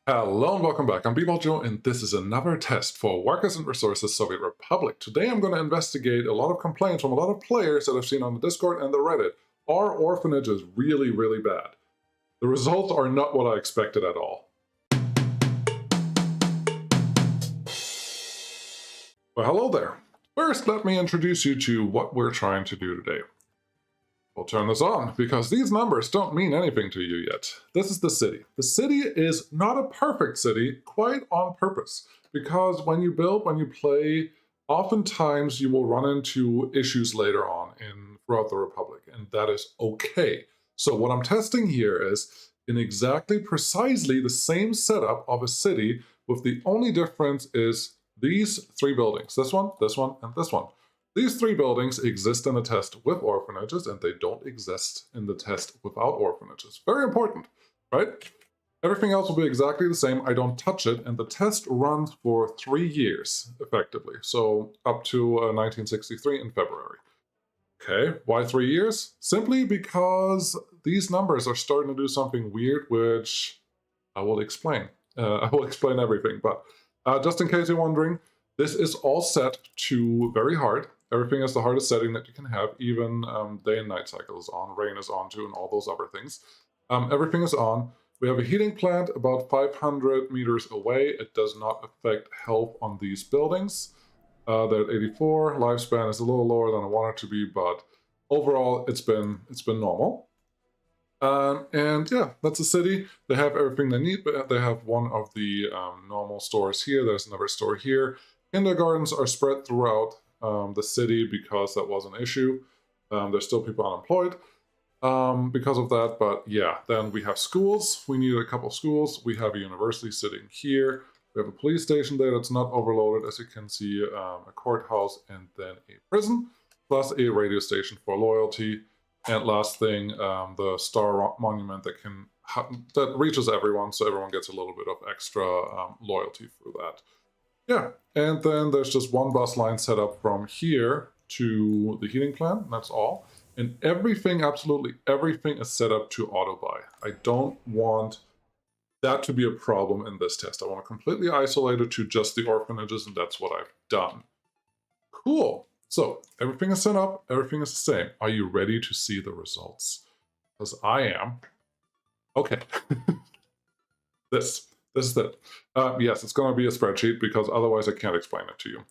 Hello and welcome back. I'm Joe, and this is another test for Workers and Resources Soviet Republic. Today I'm going to investigate a lot of complaints from a lot of players that I've seen on the Discord and the Reddit. Are orphanages really, really bad? The results are not what I expected at all. Well, hello there. First, let me introduce you to what we're trying to do today. We'll turn this on, because these numbers don't mean anything to you yet. This is the city. The city is not a perfect city, quite on purpose, because when you build, when you play, oftentimes you will run into issues later on throughout the Republic, and that is okay. So what I'm testing here is in exactly precisely the same setup of a city, with the only difference is these three buildings. This one, and this one. These three buildings exist in the test with orphanages, and they don't exist in the test without orphanages. Very important, right? Everything else will be exactly the same. I don't touch it, and the test runs for 3 years, effectively. So up to 1963 in February. Okay, why 3 years? Simply because these numbers are starting to do something weird, which I will explain. I will explain everything, but just in case you're wondering, this is all set to very hard. Everything is the hardest setting that you can have. Even day and night cycle is on, rain is on too, and all those other things. Everything is on. We have a heating plant about 500 meters away. It does not affect health on these buildings. They're at 84. Lifespan is a little lower than I want it to be, but overall, it's been normal. And yeah, that's a city. They have everything they need, but they have one of the normal stores here. There's another store here. Kindergartens are spread throughout the city because that was an issue. There's still people unemployed because of that, but yeah, then we have schools. We need a couple schools. We have a university sitting here. We have a police station there that's not overloaded, as you can see, a courthouse, and then a prison, plus a radio station for loyalty. And last thing, the star monument that reaches everyone, so everyone gets a little bit of extra loyalty through that. Yeah, and then there's just one bus line set up from here to the heating plant, that's all. And everything, absolutely everything, is set up to auto-buy. I don't want that to be a problem in this test. I want to completely isolate it to just the orphanages, and that's what I've done. Cool. So everything is set up, everything is the same. Are you ready to see the results? Because I am. Okay. This is it. Yes, it's going to be a spreadsheet, because otherwise I can't explain it to you.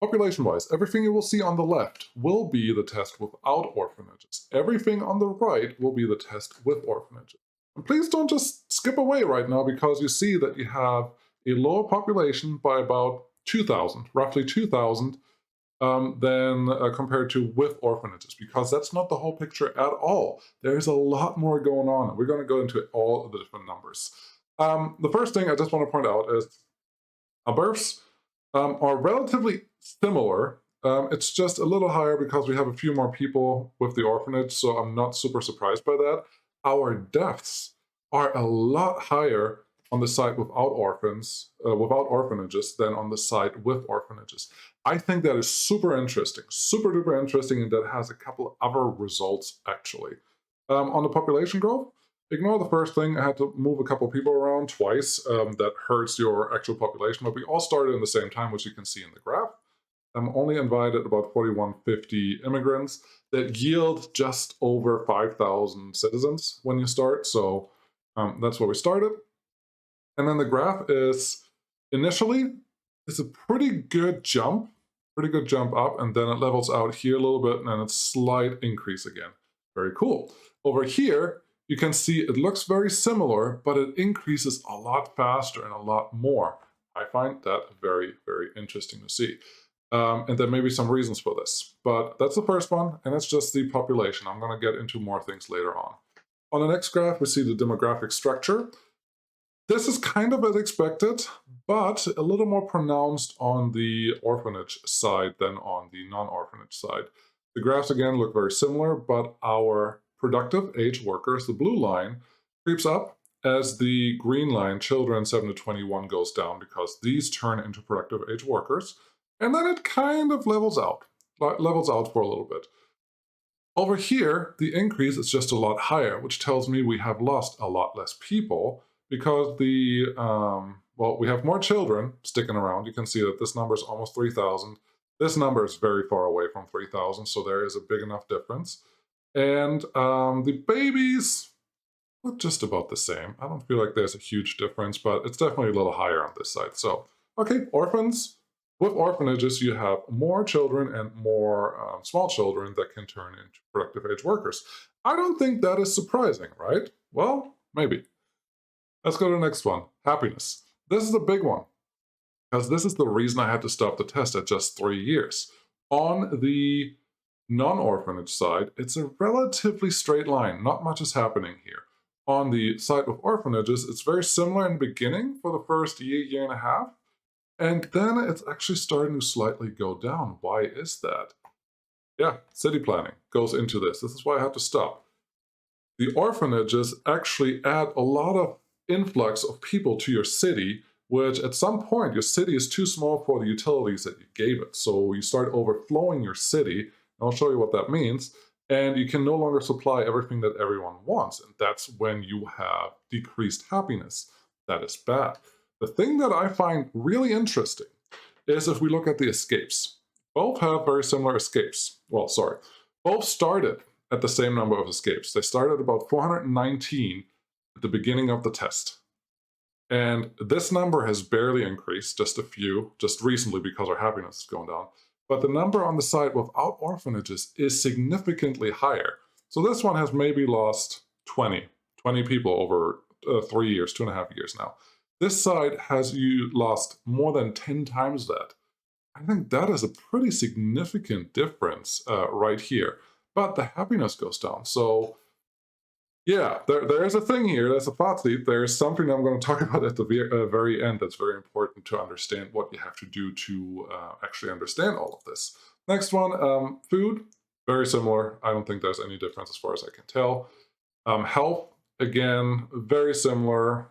Population-wise, everything you will see on the left will be the test without orphanages. Everything on the right will be the test with orphanages. And please don't just skip away right now, because you see that you have a lower population by about 2,000, roughly 2,000, than compared to with orphanages, because that's not the whole picture at all. There's a lot more going on, and we're going to go into all of the different numbers. The first thing I just want to point out is births are relatively similar. It's just a little higher because we have a few more people with the orphanage, so I'm not super surprised by that. Our deaths are a lot higher on the side without orphanages than on the side with orphanages. I think that is super interesting, super duper interesting, and that has a couple other results actually. On the population growth, ignore the first thing. I had to move a couple people around twice. That hurts your actual population, but we all started in the same time, which you can see in the graph. I'm only invited about 4,150 immigrants that yield just over 5,000 citizens when you start. So that's where we started. And then the graph is initially, it's a pretty good jump up, and then it levels out here a little bit, and then it's slight increase again. Very cool. Over here, you can see it looks very similar, but it increases a lot faster and a lot more. I find that very, very interesting to see. And there may be some reasons for this, but that's the first one, and it's just the population. I'm going to get into more things later on. On the next graph, we see the demographic structure. This is kind of as expected, but a little more pronounced on the orphanage side than on the non-orphanage side. The graphs again look very similar, but our productive age workers, the blue line, creeps up as the green line, children 7 to 21, goes down, because these turn into productive age workers, and then it kind of levels out for a little bit. Over here, the increase is just a lot higher, which tells me we have lost a lot less people because well, we have more children sticking around. You can see that this number is almost 3,000. This number is very far away from 3,000, so there is a big enough difference. And the babies look just about the same. I don't feel like there's a huge difference, but it's definitely a little higher on this side. So, okay, orphans. With orphanages, you have more children and more small children that can turn into productive age workers. I don't think that is surprising, right? Well, maybe. Let's go to the next one. Happiness. This is a big one, because this is the reason I had to stop the test at just 3 years. On the non-orphanage side, it's a relatively straight line. Not much is happening here. On the side of orphanages, it's very similar in the beginning for the first year, year and a half, and then it's actually starting to slightly go down. Why is that? Yeah, city planning goes into this. This is why I had to stop. The orphanages actually add a lot of influx of people to your city, which at some point your city is too small for the utilities that you gave it. So you start overflowing your city. I'll show you what that means. And you can no longer supply everything that everyone wants. And that's when you have decreased happiness. That is bad. The thing that I find really interesting is if we look at the escapes. Both have very similar escapes. Well, sorry. Both started at the same number of escapes. They started about 419 at the beginning of the test. And this number has barely increased, just a few, just recently because our happiness is going down. But the number on the side without orphanages is significantly higher. So this one has maybe lost 20 people over 3 years, 2.5 years now. This side has lost more than 10 times that. I think that is a pretty significant difference right here. But the happiness goes down. So yeah, there is a thing here. There's a fazit. There's something I'm going to talk about at the very end that's very important to understand what you have to do to actually understand all of this. Next one, food. Very similar. I don't think there's any difference as far as I can tell. Health, again, very similar.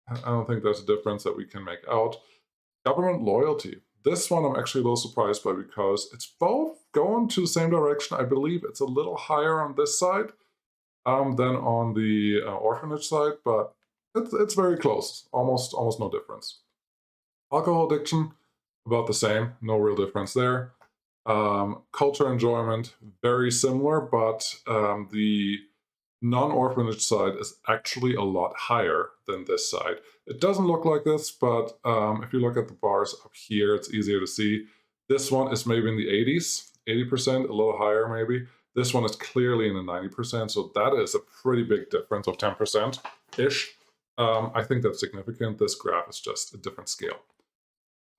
I don't think there's a difference that we can make out. Government loyalty. This one I'm actually a little surprised by because it's both going to the same direction. I believe it's a little higher on this side than on the orphanage side, but it's very close. Almost no difference. Alcohol addiction, about the same. No real difference there. Culture enjoyment, very similar, but the non-orphanage side is actually a lot higher than this side. It doesn't look like this, but if you look at the bars up here, it's easier to see. This one is maybe in the 80s, 80%, a little higher maybe. This one is clearly in the 90%, so that is a pretty big difference of 10%-ish. I think that's significant. This graph is just a different scale.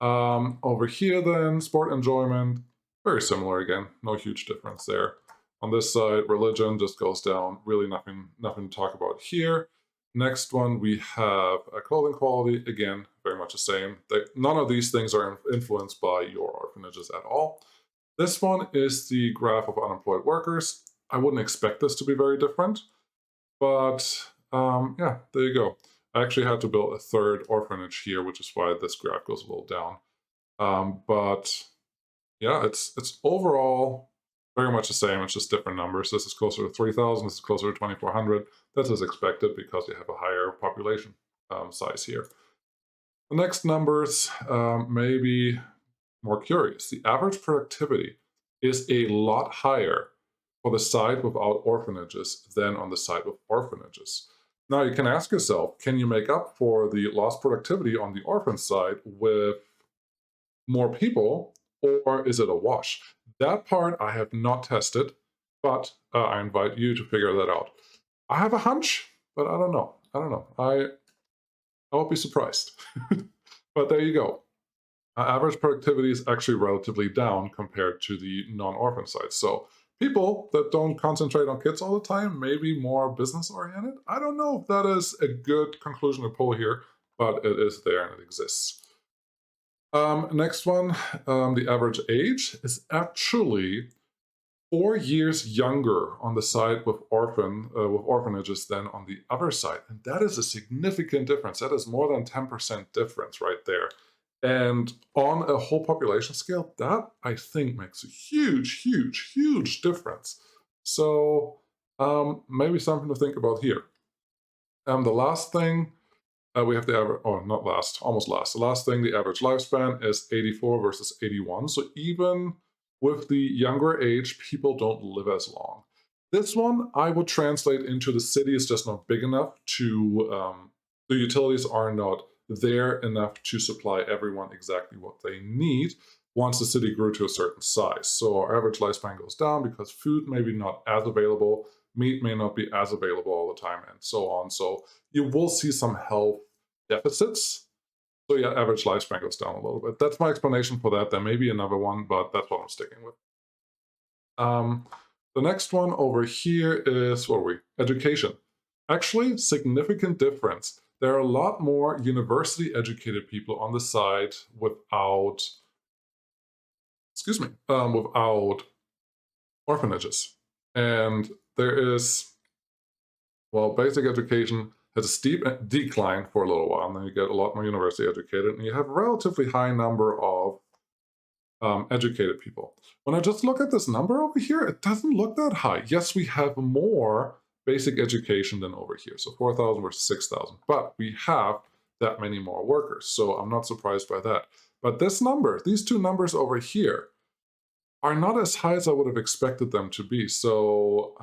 Over here then, sport enjoyment, very similar again, no huge difference there. On this side, religion just goes down, really nothing to talk about here. Next one, we have clothing quality, again, very much the same. None of these things are influenced by your orphanages at all. This one is the graph of unemployed workers. I wouldn't expect this to be very different, but yeah, there you go. I actually had to build a third orphanage here, which is why this graph goes a little down. But yeah, it's overall very much the same. It's just different numbers. This is closer to 3,000. This is closer to 2,400. That's as expected because you have a higher population size here. The next numbers may be more curious. The average productivity is a lot higher for the side without orphanages than on the side with orphanages. Now you can ask yourself, can you make up for the lost productivity on the orphan side with more people, or is it a wash? That part I have not tested, but I invite you to figure that out. I have a hunch, but I don't know. I won't be surprised. But there you go. Average productivity is actually relatively down compared to the non-orphan side. So people that don't concentrate on kids all the time may be more business-oriented. I don't know if that is a good conclusion to pull here, but it is there and it exists. Next one, the average age is actually 4 years younger on the side with orphanages than on the other side. And that is a significant difference. That is more than 10% difference right there. And on a whole population scale, that I think makes a huge difference. So maybe something to think about here. The last thing, We have the average, oh, not last, almost last. The last thing, the average lifespan is 84 versus 81. So even with the younger age, people don't live as long. This one I would translate into the city is just not big enough to, the utilities are not there enough to supply everyone exactly what they need once the city grew to a certain size. So our average lifespan goes down because food may be not as available, meat may not be as available all the time, and so on. So you will see some health deficits. So yeah, average lifespan goes down a little bit. That's my explanation for that. There may be another one, but that's what I'm sticking with. The next one over here is, what are we? Education. Actually, significant difference. There are a lot more university educated people on the side without, excuse me, without orphanages. And there is, well, basic education has a steep decline for a little while, and then you get a lot more university educated, and you have a relatively high number of educated people. When I just look at this number over here, it doesn't look that high. Yes, we have more basic education than over here, so 4,000 versus 6,000, but we have that many more workers, so I'm not surprised by that. But this number, these two numbers over here, are not as high as I would have expected them to be. So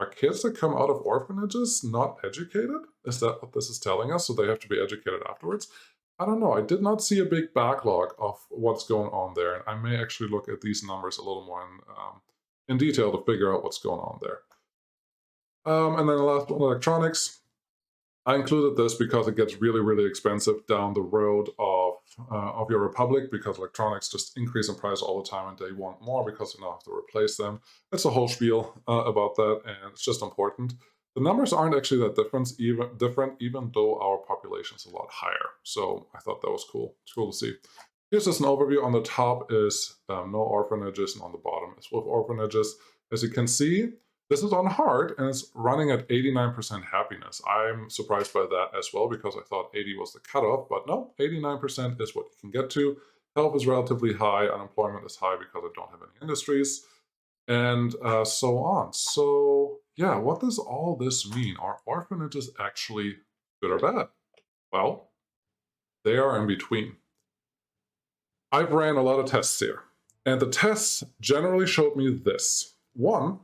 are kids that come out of orphanages not educated? Is that what this is telling us? So they have to be educated afterwards? I don't know. I did not see a big backlog of what's going on there. And I may actually look at these numbers a little more in detail to figure out what's going on there. And then the last one, electronics. I included this because it gets really, really expensive down the road of your republic, because electronics just increase in price all the time and they want more because they now have to replace them. It's a whole spiel about that, and it's just important. The numbers aren't actually that different, even though our population is a lot higher. So I thought that was cool. It's cool to see. Here's just an overview. On the top is no orphanages, and on the bottom is with orphanages. As you can see, this is on hard, and it's running at 89% happiness. I'm surprised by that as well, because I thought 80 was the cutoff, but no, 89% is what you can get to. Health is relatively high, unemployment is high because I don't have any industries, and so on. So yeah, what does all this mean? Are orphanages actually good or bad? Well, they are in between. I've ran a lot of tests here, and the tests generally showed me this. One,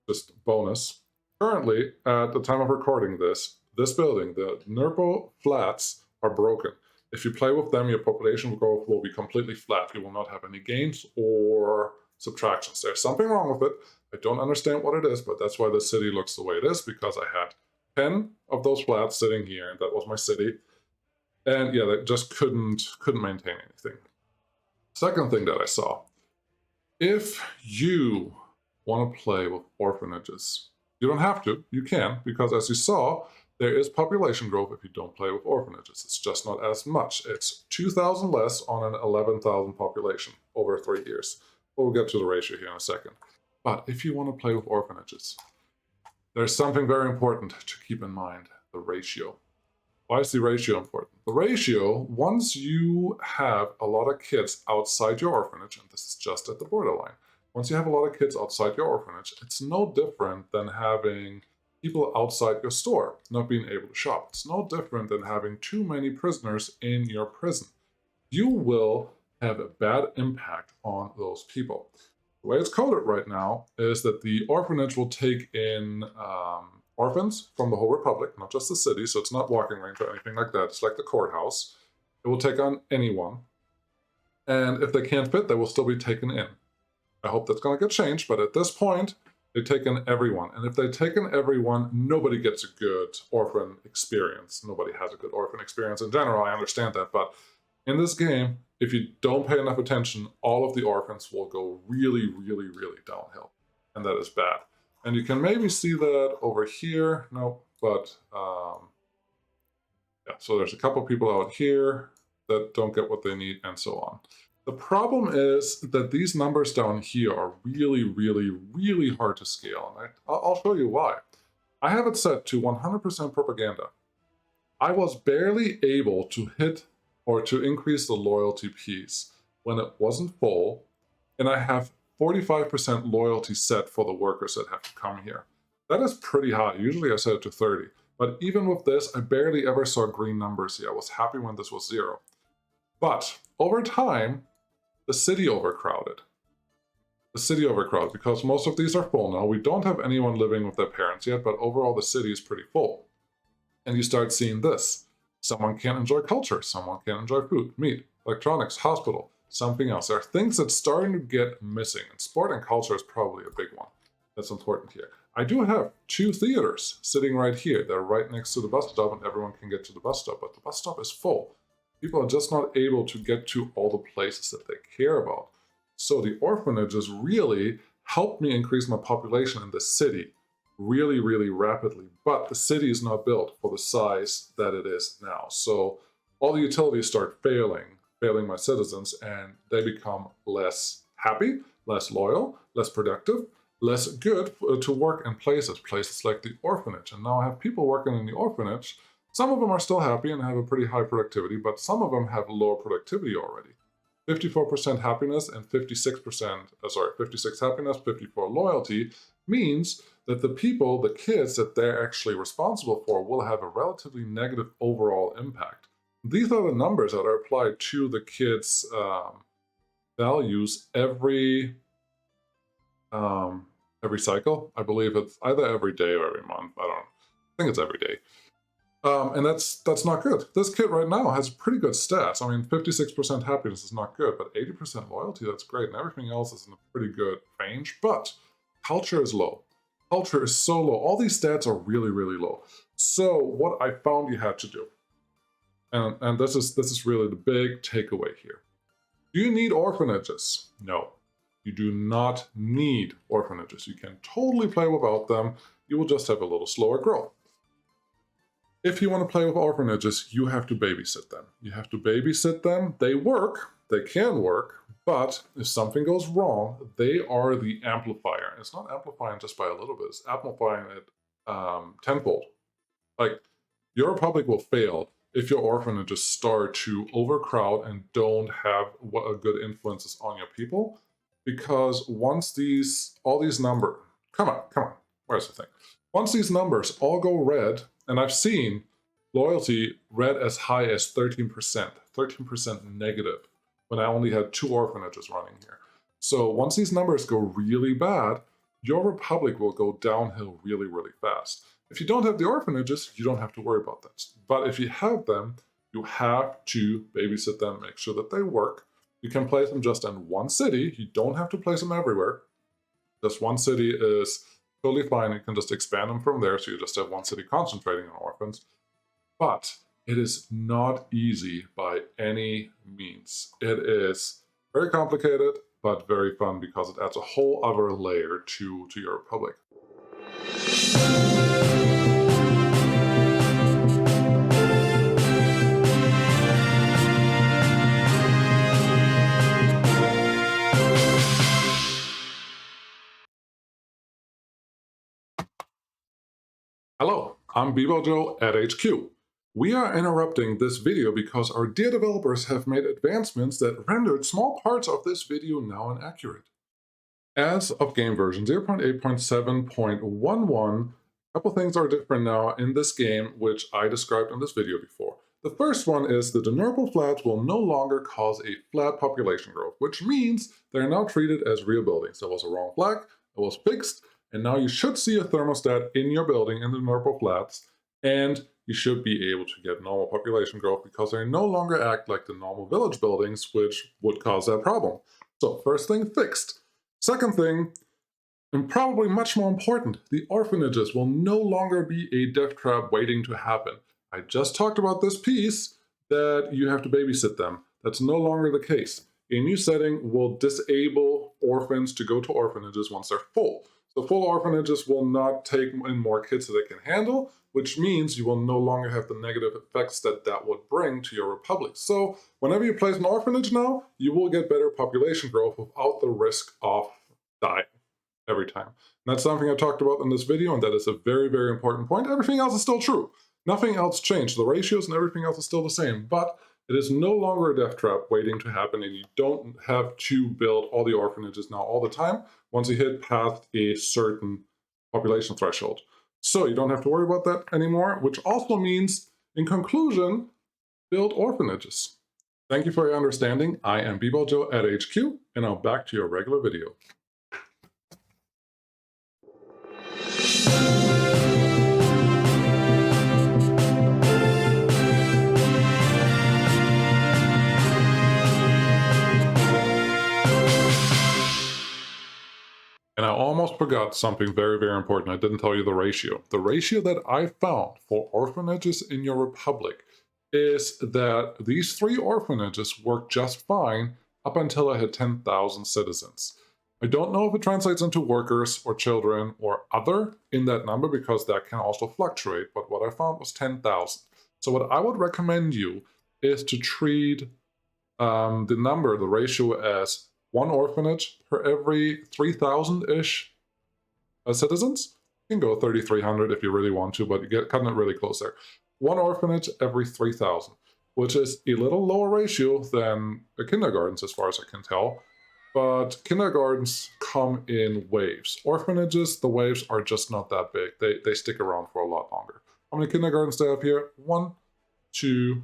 just bonus, currently, at the time of recording this building, the Nurpo flats are broken. If you play with them, your population growth will be completely flat. You will not have any gains or subtractions. There's something wrong with it. I don't understand what it is, but that's why the city looks the way it is, because I had 10 of those flats sitting here, and that was my city. And yeah, they just couldn't maintain anything. Second thing that I saw, if you want to play with orphanages, you don't have to, you can, because as you saw, there is population growth if you don't play with orphanages. It's just not as much. It's 2,000 less on an 11,000 population over 3 years. We'll get to the ratio here in a second. But if you want to play with orphanages, there's something very important to keep in mind: the ratio. Why is the ratio important? The ratio, once you have a lot of kids outside your orphanage, and this is just at the borderline, once you have a lot of kids outside your orphanage, it's no different than having people outside your store not being able to shop. It's no different than having too many prisoners in your prison. You will have a bad impact on those people. The way it's coded right now is that the orphanage will take in orphans from the whole republic, not just the city, so it's not walking range or anything like that. It's like the courthouse. It will take on anyone. And if they can't fit, they will still be taken in. I hope that's going to get changed, but at this point, they take in everyone. And if they take in everyone, nobody gets a good orphan experience. Nobody has a good orphan experience in general, I understand that. But in this game, if you don't pay enough attention, all of the orphans will go really, really, really downhill. And that is bad. And you can maybe see that over here. No, but yeah, so there's a couple people out here that don't get what they need, and so on. The problem is that these numbers down here are really, really, really hard to scale, and I'll show you why. I have it set to 100% propaganda. I was barely able to hit or to increase the loyalty piece when it wasn't full, and I have 45% loyalty set for the workers that have to come here. That is pretty high. Usually I set it to 30. But even with this, I barely ever saw green numbers here. I was happy when this was 0. But over time, the city overcrowded. The city overcrowded because most of these are full now. We don't have anyone living with their parents yet, but overall the city is pretty full. And you start seeing this. Someone can't enjoy culture. Someone can't enjoy food, meat, electronics, hospital, something else. There are things that's starting to get missing. And sport and culture is probably a big one that's important here. I do have 2 theaters sitting right here. They're right next to the bus stop and everyone can get to the bus stop, but the bus stop is full. People are just not able to get to all the places that they care about. So the orphanages really helped me increase my population in the city really, really rapidly. But the city is not built for the size that it is now. So all the utilities start failing my citizens, and they become less happy, less loyal, less productive, less good to work in places like the orphanage. And now I have people working in the orphanage. Some of them are still happy and have a pretty high productivity, but some of them have lower productivity already. 54% happiness and 56 happiness, 54 loyalty means that the people, the kids that they're actually responsible for will have a relatively negative overall impact. These are the numbers that are applied to the kids' values every cycle. I believe it's either every day or every month. I think it's every day. And that's not good. This kid right now has pretty good stats. I mean, 56% happiness is not good, but 80% loyalty, that's great. And everything else is in a pretty good range, but culture is low. Culture is so low. All these stats are really, really low. So what I found you had to do, and this is really the big takeaway here. Do you need orphanages? No, you do not need orphanages. You can totally play without them. You will just have a little slower growth. If you want to play with orphanages, you have to babysit them. You have to babysit them. They work, they can work, but if something goes wrong, they are the amplifier. It's not amplifying just by a little bit, it's amplifying it tenfold. Like, your republic will fail if your orphanages start to overcrowd and don't have good influences on your people, because once all these numbers, come on, where's the thing? Once these numbers all go red, and I've seen loyalty red as high as 13% negative when I only had 2 orphanages running here. So once these numbers go really bad, your republic will go downhill really, really fast. If you don't have the orphanages, you don't have to worry about that. But if you have them, you have to babysit them, make sure that they work. You can place them just in one city. You don't have to place them everywhere. Just one city is totally fine. You can just expand them from there, so you just have one city concentrating on orphans. But it is not easy by any means. It is very complicated, but very fun because it adds a whole other layer to your republic. Hello, I'm Bebo Joe at HQ. We are interrupting this video because our dear developers have made advancements that rendered small parts of this video now inaccurate. As of game version 0.8.7.11, a couple things are different now in this game, which I described in this video before. The first one is the denurable flats will no longer cause a flat population growth, which means they're now treated as real buildings. That was a wrong flag, it was fixed, and now you should see a thermostat in your building in the denurable flats, and you should be able to get normal population growth because they no longer act like the normal village buildings, which would cause that problem. So first thing fixed. Second thing, and probably much more important, the orphanages will no longer be a death trap waiting to happen. I just talked about this piece that you have to babysit them. That's no longer the case. A new setting will disable orphans to go to orphanages once they're full. So full orphanages will not take in more kids that they can handle, which means you will no longer have the negative effects that would bring to your republic. So whenever you place an orphanage now, you will get better population growth without the risk of dying every time. And that's something I talked about in this video, and that is a very, very important point. Everything else is still true. Nothing else changed. The ratios and everything else is still the same, but it is no longer a death trap waiting to happen, and you don't have to build all the orphanages now all the time once you hit past a certain population threshold. So you don't have to worry about that anymore, which also means, in conclusion, build orphanages. Thank you for your understanding. I am B-Ball Joe at HQ, and now back to your regular video. And I almost forgot something very, very important. I didn't tell you the ratio. The ratio that I found for orphanages in your republic is that these 3 orphanages work just fine up until I hit 10,000 citizens. I don't know if it translates into workers or children or other in that number, because that can also fluctuate, but what I found was 10,000. So what I would recommend you is to treat the ratio, as 1 orphanage per every 3,000-ish citizens. You can go 3,300 if you really want to, but you get cutting it really close there. 1 orphanage every 3,000, which is a little lower ratio than the kindergartens as far as I can tell. But kindergartens come in waves. Orphanages, the waves are just not that big. They stick around for a lot longer. How many kindergartens do I have here? 1, 2,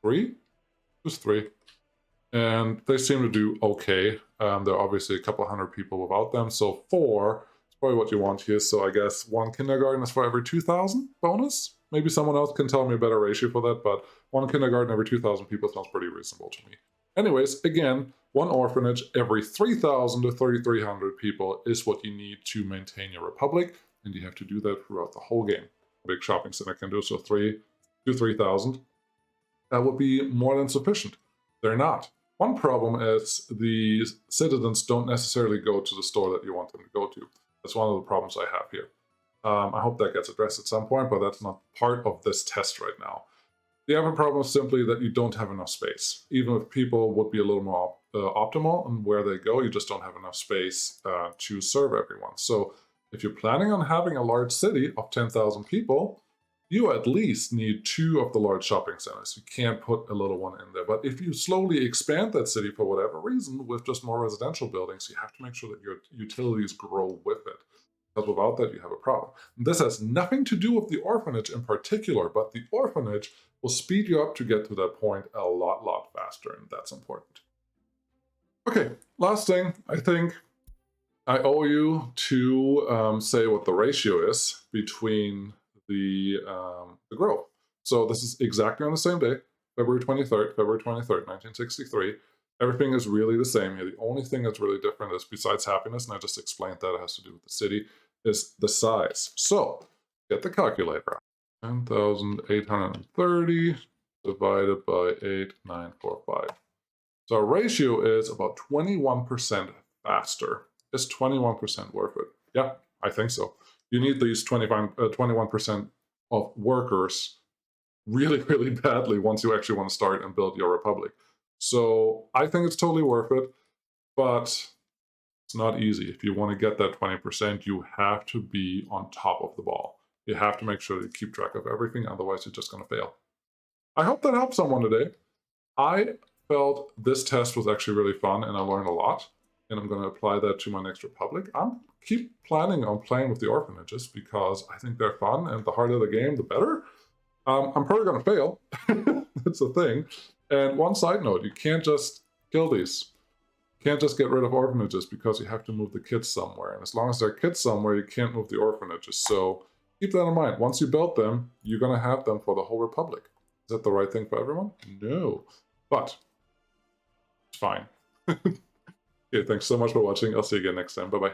3? Just 3. And they seem to do okay. There are obviously a couple hundred people without them, so 4 is probably what you want here. So I guess 1 kindergarten is for every 2,000 bonus. Maybe someone else can tell me a better ratio for that, but 1 kindergarten every 2,000 people sounds pretty reasonable to me. Anyways, again, 1 orphanage every 3,000 to 3,300 people is what you need to maintain your republic, and you have to do that throughout the whole game. A big shopping center can do so, 3 to 3,000. That would be more than sufficient. They're not. One problem is the citizens don't necessarily go to the store that you want them to go to. That's one of the problems I have here. I hope that gets addressed at some point, but that's not part of this test right now. The other problem is simply that you don't have enough space. Even if people would be a little more optimal in where they go, you just don't have enough space to serve everyone. So if you're planning on having a large city of 10,000 people, you at least need 2 of the large shopping centers. You can't put a little one in there. But if you slowly expand that city for whatever reason with just more residential buildings, you have to make sure that your utilities grow with it. Because without that, you have a problem. And this has nothing to do with the orphanage in particular, but the orphanage will speed you up to get to that point a lot faster, and that's important. Okay, last thing, I think I owe you to say what the ratio is between the growth. So this is exactly on the same day, February 23rd, 1963. Everything is really the same here. The only thing that's really different is, besides happiness, and I just explained that it has to do with the city, is the size. So get the calculator. 10,830 divided by 8,945. So our ratio is about 21% faster. Is 21% worth it? Yeah, I think so. You need these 21% of workers really badly once you actually want to start and build your republic. So I think it's totally worth it, but it's not easy. If you want to get that 20%, you have to be on top of the ball. You have to make sure that you keep track of everything, otherwise you're just going to fail. I hope that helped someone today. I felt this test was actually really fun, and I learned a lot, and I'm going to apply that to my next republic. I'm keep planning on playing with the orphanages because I think they're fun, and the harder the game, the better. I'm probably going to fail. That's the thing. And one side note, you can't just kill these. You can't just get rid of orphanages because you have to move the kids somewhere. And as long as there are kids somewhere, you can't move the orphanages. So keep that in mind. Once you build them, you're going to have them for the whole republic. Is that the right thing for everyone? No. But it's fine. Okay, thanks so much for watching. I'll see you again next time. Bye-bye.